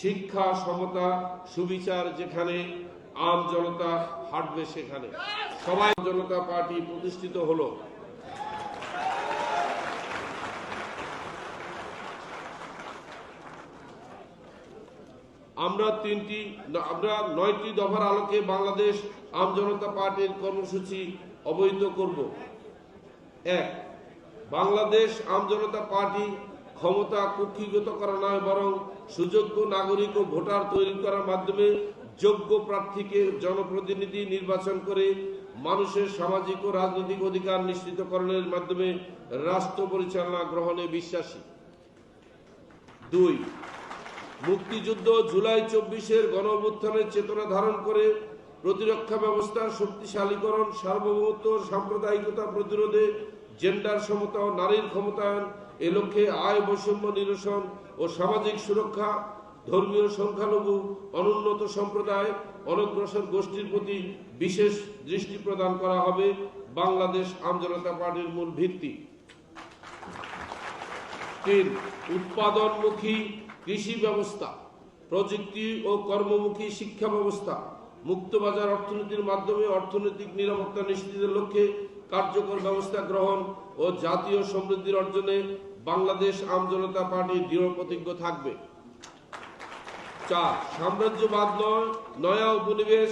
শিক্ষা, সমতা, সুবিচার যেখানে, আম জনতা হাঁটবে সেখানে। সবাই জনতা পার্টি প্রতিষ্ঠিত হলো। আমরা 9টি দফার আলোকে বাংলাদেশ আম জনতা পার্টির কর্মসূচি অবহিত করব। 1. বাংলাদেশ আম জনতা পার্টি ক্ষমতা কুক্ষিগত করা নয়, বরং সুযোগ্য নাগরিক ও ভোটার তৈরি করার মাধ্যমে যোগ্য প্রার্থীকে জনপ্রতিনিধি নির্বাচন করে মানুষের সামাজিক ও রাজনৈতিক অধিকার নিশ্চিতকরণের মাধ্যমে রাষ্ট্র পরিচালনা গ্রহণে বিশ্বাসী। 2. মুক্তিযুদ্ধ জুলাই 24-এর গণঅভ্যুত্থানের চেতনা ধারণ করে প্রতিরক্ষা ব্যবস্থার শক্তিশালীকরণ, সার্বভৌমত্ব, সাম্প্রদায়িকতা প্রতিরোধে, জেন্ডার সমতা ও নারীর ক্ষমতায়ন, এ লক্ষ্যে আয় বৈষম্য নিরসন ও সামাজিক সুরক্ষা, ধর্মীয় সংখ্যালঘু, অনুন্নত সম্প্রদায়, অনগ্রসর গোষ্ঠীর প্রতি বিশেষ দৃষ্টি প্রদান করা হবে বাংলাদেশ আম জনতা পার্টির মূল ভিত্তি। 3. উৎপাদনমুখী কৃষি ব্যবস্থা, প্রযুক্তি ও কর্মমুখী শিক্ষা ব্যবস্থা, মুক্তবাজার অর্থনীতির মাধ্যমে অর্থনৈতিক নিরাপত্তা নিশ্চিতের লক্ষ্যে কার্যকর ব্যবস্থা গ্রহণ ও জাতীয় সমৃদ্ধির অর্জনে বাংলাদেশ আম জনতা পার্টি দৃঢ় প্রতিজ্ঞ থাকবে। 4. সাম্রাজ্যবাদ নয়, নয়া উপনিবেশ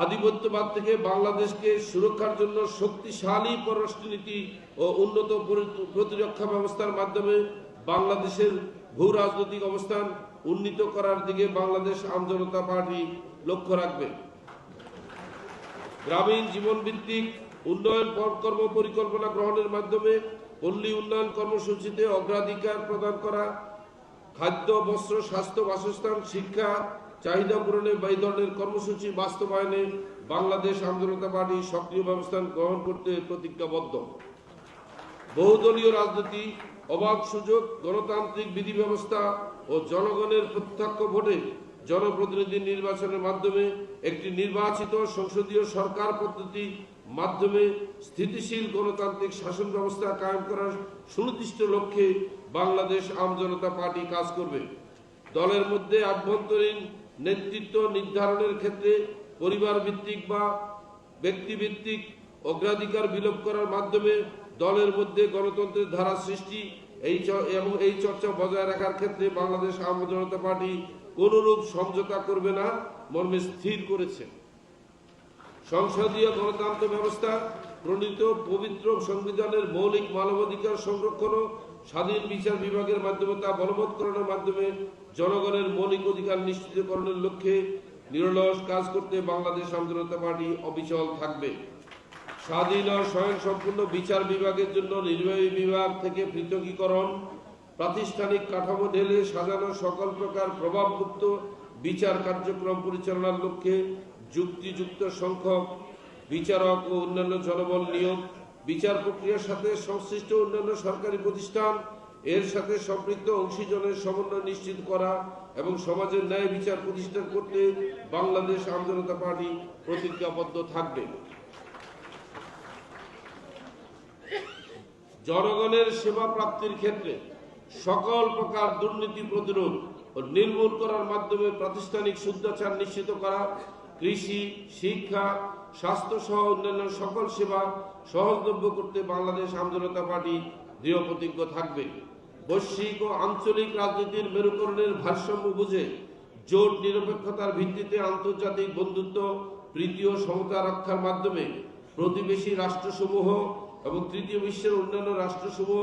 আধিপত্যবাদ থেকে বাংলাদেশকে সুরক্ষার জন্য শক্তিশালী পররাষ্ট্রনীতি ও উন্নত প্রতিরক্ষা ব্যবস্থার মাধ্যমে বাংলাদেশের ভূ রাজনৈতিক অবস্থান উন্নীত করার দিকে বাংলাদেশ আম জনতা পার্টি লক্ষ্য রাখবে। গ্রামীণ জীবনভিত্তিক উন্নয়ন কর্ম পরিকল্পনা গ্রহণের মাধ্যমে পল্লী উন্নয়ন কর্মসূচিতে অগ্রাধিকার প্রদান করা, খাদ্য, বস্ত্র, স্বাস্থ্য, বাসস্থান, শিক্ষা চাহিদা পূরণে এই ধরনের কর্মসূচি বাস্তবায়নে বাংলাদেশ আম জনতা পার্টি সক্রিয় ব্যবস্থা গ্রহণ করতে প্রতিজ্ঞাবদ্ধ। বহুদলীয় রাজনীতি, অবাধ সুযোগ, গণতান্ত্রিক বিধি ব্যবস্থা ও জনগণের প্রত্যক্ষ ভোটে জনপ্রতিনিধি নির্বাচনের মাধ্যমে একটি নির্বাচিত সংসদীয় সরকার পদ্ধতি মাধ্যমে স্থিতিশীল গণতান্ত্রিক শাসন ব্যবস্থা কায়েম করার সুনির্দিষ্ট লক্ষ্যে বাংলাদেশ আম জনতা পার্টি কাজ করবে। দলের মধ্যে আভ্যন্তরীণ নেতৃত্ব নির্ধারণের ক্ষেত্রে পরিবার ভিত্তিক বা ব্যক্তিভিত্তিক অগ্রাধিকার বিলোপ করার মাধ্যমে দলের মধ্যে গণতন্ত্রের ধারা সৃষ্টি এবং এই চর্চা বজায় রাখার ক্ষেত্রে বাংলাদেশ আম জনতা পার্টি কোনরূপ সমঝোতা করবে না মর্মে স্থির করেছে। সংসদীয় গণতন্ত্র ব্যবস্থা প্রণীত পবিত্র সংবিধানের মৌলিক মানবাধিকার সংরক্ষণ ও স্বাধীন বিচার বিভাগের মাধ্যমে তা বলবৎকরণের মাধ্যমে জনগণের মৌলিক অধিকার নিশ্চিতকরণের লক্ষ্যে নিরলস কাজ করতে বাংলাদেশ আম জনতা পার্টি অবিচল থাকবে। স্বাধীন ও স্বয়ংসম্পূর্ণ বিচার বিভাগের জন্য নির্বাহী বিভাগ থেকে পৃথকীকরণ, প্রাতিষ্ঠানিক কাঠামো ঢেলে সাজানো সকল প্রকার প্রভাবমুক্ত বিচার কার্যক্রম পরিচালনার লক্ষ্যে যুক্তিযুক্ত সংখ্যক বিচারক ও অন্যান্য জনবল নিয়োগ, বিচার প্রক্রিয়ার সাথে সংশ্লিষ্ট অন্যান্য সরকারি প্রতিষ্ঠান এর সাথে সম্পৃক্ত অংশীজনের সমন্বয় নিশ্চিত করা এবং সমাজের ন্যায় বিচার প্রতিষ্ঠা করতে বাংলাদেশ আম জনতা পার্টি প্রতিজ্ঞাবদ্ধ থাকবে। জনগণের সেবা প্রাপ্তির ক্ষেত্রে সকল প্রকার দুর্নীতি প্রতিরোধ ও নির্মূল করার মাধ্যমে প্রাতিষ্ঠানিক শুদ্ধাচার নিশ্চিত করা, কৃষি, শিক্ষা, স্বাস্থ্য সহ অন্যান্য সকল সেবা সহজলভ্য করতে বাংলাদেশ আম জনতা পার্টি দৃঢ় প্রতিজ্ঞ থাকবে। বৈশ্বিক ও আঞ্চলিক রাজনীতির মেরুকরণের ভারসাম্য বুঝে জোট নিরপেক্ষতার ভিত্তিতে আন্তর্জাতিক বন্ধুত্ব, প্রীতি ও সমতা রক্ষার মাধ্যমে প্রতিবেশী রাষ্ট্রসমূহ এবং তৃতীয় বিশ্বের অন্যান্য রাষ্ট্রসমূহ,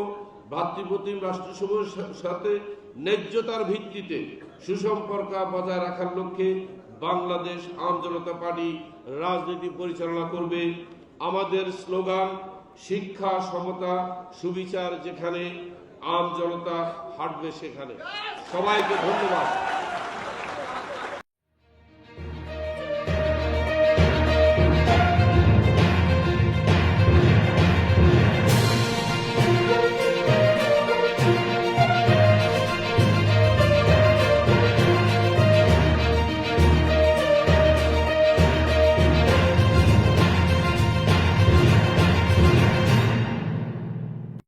ভ্রাতৃপ্রতিম রাষ্ট্রসমূহের সাথে ন্যায্যতার ভিত্তিতে সুসম্পর্ক বজায় রাখার লক্ষ্যে বাংলাদেশ আম জনতা পার্টি রাজনীতি পরিচালনা করবে। আমাদের স্লোগান শিক্ষা, সমতা, সুবিচার যেখানে, আম জনতা হাঁটবে সেখানে। সবাইকে ধন্যবাদ।